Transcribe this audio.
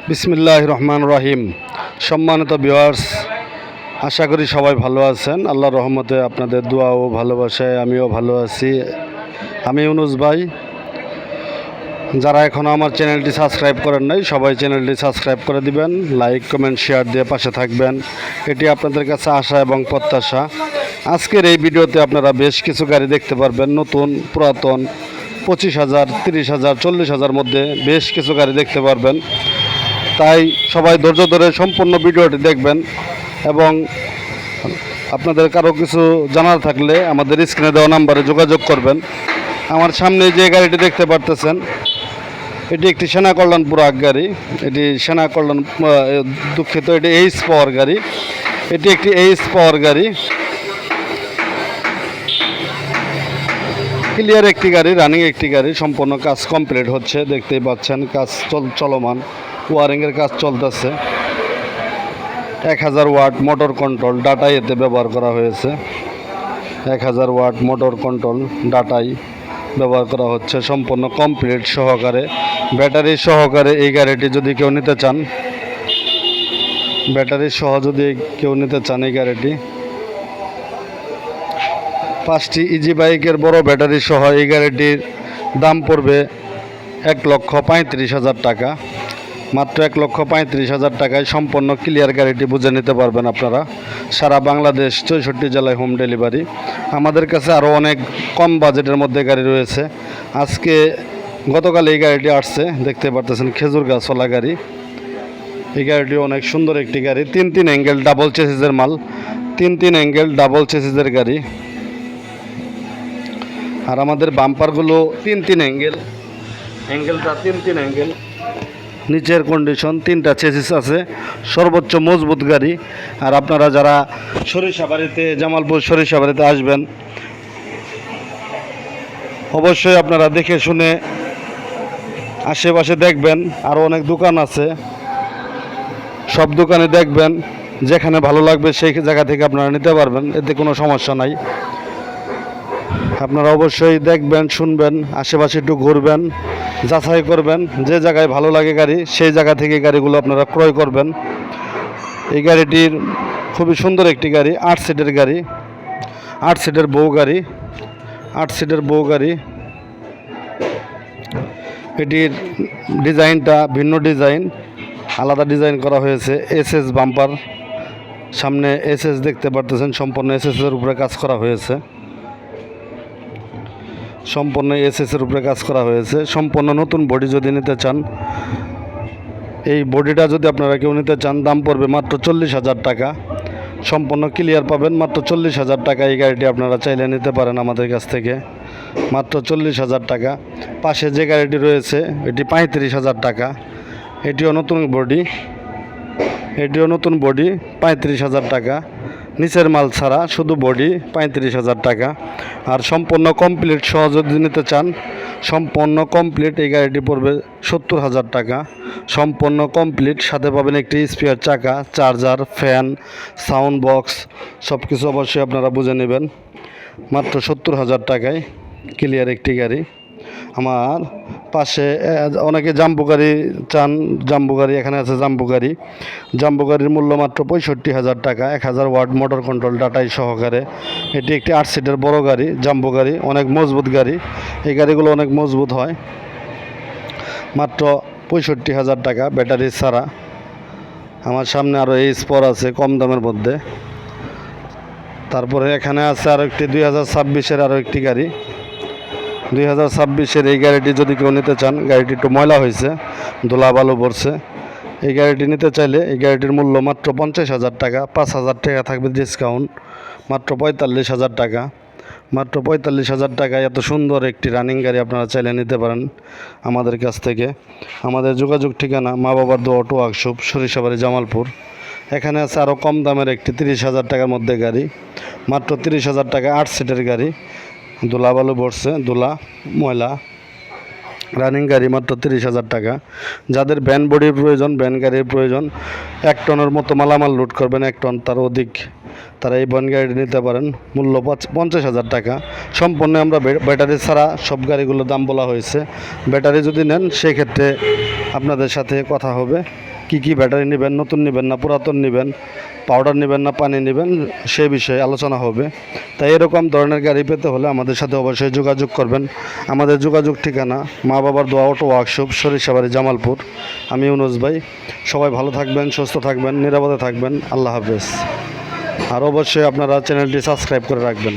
বিসমিল্লাহির রহমানির রহিম। সম্মানিত ভিউয়ার্স, আশা করি সবাই ভালো আছেন। আল্লাহর রহমতে আপনাদের দোয়া ও ভালোবাসায় আমিও ভালো আছি। আমি ইউনুস ভাই। যারা এখনও আমার চ্যানেলটি সাবস্ক্রাইব করেন নাই, সবাই চ্যানেলটি সাবস্ক্রাইব করে দিবেন, লাইক কমেন্ট শেয়ার দিয়ে পাশে থাকবেন, এটি আপনাদের কাছে আশা এবং প্রত্যাশা। আজকের এই ভিডিওতে আপনারা বেশ কিছু গাড়ি দেখতে পারবেন, নতুন পুরাতন 25,000, 30,000, 40,000 মধ্যে বেশ কিছু গাড়ি দেখতে পারবেন। তাই সবাই ধৈর্য ধরে সম্পূর্ণ ভিডিওটি দেখবেন এবং আপনাদের কারো কিছু জানার থাকলে আমাদের স্ক্রিনে দেওয়া নাম্বারে যোগাযোগ করবেন। আমার সামনে যে গাড়িটি দেখতে পারতেছেন, এটি একটি সেনা কল্যাণ পুরাক গাড়ি। এটি সেনা কল্যাণ দুঃখিত, এটি এইচ পাওয়ার গাড়ি। এটি একটি এইচ পাওয়ার গাড়ি, ক্লিয়ার একটি গাড়ি, রানিং একটি গাড়ি, সম্পূর্ণ কাজ কমপ্লিট হচ্ছে, দেখতেই পাচ্ছেন কাজ চলমান, ওয়ারিংয়ের কাজ চলতেছে। 1000 ওয়াট মোটর কন্ট্রোল ডাটাই এতে ব্যবহার করা হয়েছে। 1000 ওয়াট মোটর কন্ট্রোল ডাটাই ব্যবহার করা হচ্ছে, সম্পূর্ণ কমপ্লিট সহকারে, ব্যাটারি সহকারে। এই গাড়িটি যদি কেউ নিতে চান, ব্যাটারি সহ যদি কেউ নিতে চান এই গাড়িটি, 5টি ইজি বাইকের বড় ব্যাটারি সহ এই গাড়িটির দাম পড়বে 1,35,000 টাকা। মাত্র 1,35,000 টাকায় সম্পূর্ণ ক্লিয়ার গাড়িটি বুঝে নিতে পারবেন আপনারা। সারা বাংলাদেশ 64 জেলায় হোম ডেলিভারি। আমাদের কাছে আরও অনেক কম বাজেটের মধ্যে গাড়ি রয়েছে। গতকাল এই গাড়িটি আসছে, দেখতে পারতেছেন, খেজুর গাছওয়ালা গাড়ি। এই গাড়িটি অনেক সুন্দর একটি গাড়ি, 3 অ্যাঙ্গেল ডাবল চেসিসের মাল, 3 অ্যাঙ্গেল ডাবল চেসিসের গাড়ি। আর আমাদের বাম্পারগুলো 3 অ্যাঙ্গেলটা 3 অ্যাঙ্গেল, নিচের কন্ডিশন, 3টা চেসিস আছে, সর্বোচ্চ মজবুত গাড়ি। আর আপনারা যারা সরিষাবাড়িতে, জামালপুর সরিষাবাড়িতে আসবেন, অবশ্যই আপনারা দেখে শুনে আশেপাশে দেখবেন, আরও অনেক দোকান আছে, সব দোকানে দেখবেন, যেখানে ভালো লাগবে সেই জায়গা থেকে আপনারা নিতে পারবেন, এতে কোনো সমস্যা নাই। আপনারা অবশ্যই দেখবেন, শুনবেন, আশেপাশে একটু ঘুরবেন, যাচাই করবেন, যে জায়গায় ভালো লাগে গাড়ি সেই জায়গা থেকে গাড়িগুলো আপনারা ক্রয় করবেন। এই গাড়িটির খুবই সুন্দর একটি গাড়ি, 8 সিটের গাড়ি, 8 সিটের বউ গাড়ি, 8 সিটের বউ গাড়ি। এটির ডিজাইনটা ভিন্ন ডিজাইন, আলাদা ডিজাইন করা হয়েছে। এসএস বাম্পার, সামনে এসএস দেখতে পারতেছেন, সম্পূর্ণ এসএসের উপরে কাজ করা হয়েছে, সম্পূর্ণ এসএসের উপরে কাজ করা হয়েছে। সম্পূর্ণ নতুন বডি যদি নিতে চান, এই বডিটা যদি আপনারা কেউ নিতে চান, দাম পড়বে মাত্র 40,000 টাকা। সম্পূর্ণ ক্লিয়ার পাবেন মাত্র 40,000 টাকা। এই গাড়িটি আপনারা চাইলে নিতে পারেন আমাদের কাছ থেকে, মাত্র 40,000 টাকা। পাশে যে গাড়িটি রয়েছে এটি 35,000 টাকা। এটিও নতুন বডি, এটিও নতুন বডি, 35,000 টাকা। নিচের মাল ছাড়া শুধু বডি, 35,000 টাকা। আর সম্পূর্ণ কমপ্লিট সহ যদি নিতে চান, সম্পূর্ণ কমপ্লিট এই গাড়িটি পড়বে 70,000 টাকা। সম্পূর্ণ কমপ্লিট, সাথে পাবেন একটি স্পেয়ার চাকা, চার্জার, ফ্যান, সাউন্ড বক্স, সব কিছু অবশ্যই আপনারা বুঝে নেবেন। মাত্র 70,000 টাকায় ক্লিয়ার একটি গাড়ি। আমার পাশে অনেকে জাম্বু গাড়ি চান, জাম্বু গাড়ি এখানে আছে, জাম্বু গাড়ি। জাম্বু গাড়ির মূল্য মাত্র 65,000 টাকা, 1000 ওয়াট মোটর কন্ট্রোল ডাটাই সহকারে। এটি একটি 8 সিটের বড় গাড়ি, জাম্বু গাড়ি, অনেক মজবুত গাড়ি। এই গাড়িগুলো অনেক মজবুত হয়। মাত্র 65,000 টাকা ব্যাটারি ছাড়া। আমার সামনে আরও এই স্পর আছে কম দামের মধ্যে। তারপরে এখানে আছে আরও একটি 2026-এর আরও একটি গাড়ি, 2026-এর এই গাড়িটি যদি কেউ নিতে চান, গাড়িটি একটু ময়লা হয়েছে, ধুলা বালু পড়ছে। এই গাড়িটি নিতে চাইলে এই গাড়িটির মূল্য মাত্র 50,000 টাকা, 5,000 টাকা থাকবে ডিসকাউন্ট, মাত্র 45,000 টাকা। মাত্র 45,000 টাকায় এত সুন্দর একটি রানিং গাড়ি আপনারা চাইলে নিতে পারেন আমাদের কাছ থেকে। আমাদের যোগাযোগ ঠিকানা মা বাবার দোয়া অটো ওয়ার্কশপ, সরিষাবাড়ি, জামালপুর। এখানে আছে আরও কম দামের একটি 30,000 টাকার মধ্যে গাড়ি, মাত্র 30,000 টাকা, 8 সিটের গাড়ি, ধুলা বালু পড়ছে, ধুলা ময়লা, রানিং গাড়ি, মাত্র 30,000 টাকা। যাদের ভ্যান বডির প্রয়োজন, ভ্যান গাড়ির প্রয়োজন, 1 টনের মতো মালামাল লোড করবেন, 1 টন তার অধিক তারা এই বন গাড়িটি নিতে পারেন। মূল্য 50,000 টাকা। সম্পূর্ণ আমরা ব্যাটারি ছাড়া সব গাড়িগুলোর দাম বলা হয়েছে। ব্যাটারি যদি নেন সেক্ষেত্রে আপনাদের সাথে কথা হবে, কি ব্যাটারি নেবেন, নতুন নেবেন না পুরাতন নেবেন, পাউডার নেবেন না পানি নেবেন, সেই বিষয়ে আলোচনা হবে। তাই এরকম ধরনের গাড়ি পেতে হলে আমাদের সাথে অবশ্যই যোগাযোগ করবেন। আমাদের যোগাযোগ ঠিকানা মা বাবার দোয়া অটো ওয়ার্কশপ, সরিষাবাড়ি, জামালপুর। আমি ইউনুস ভাই। সবাই ভালো থাকবেন, সুস্থ থাকবেন, নিরাপদে থাকবেন। আল্লাহ হাফেজ। আর অবশ্যই আপনারা চ্যানেলটি সাবস্ক্রাইব করে রাখবেন।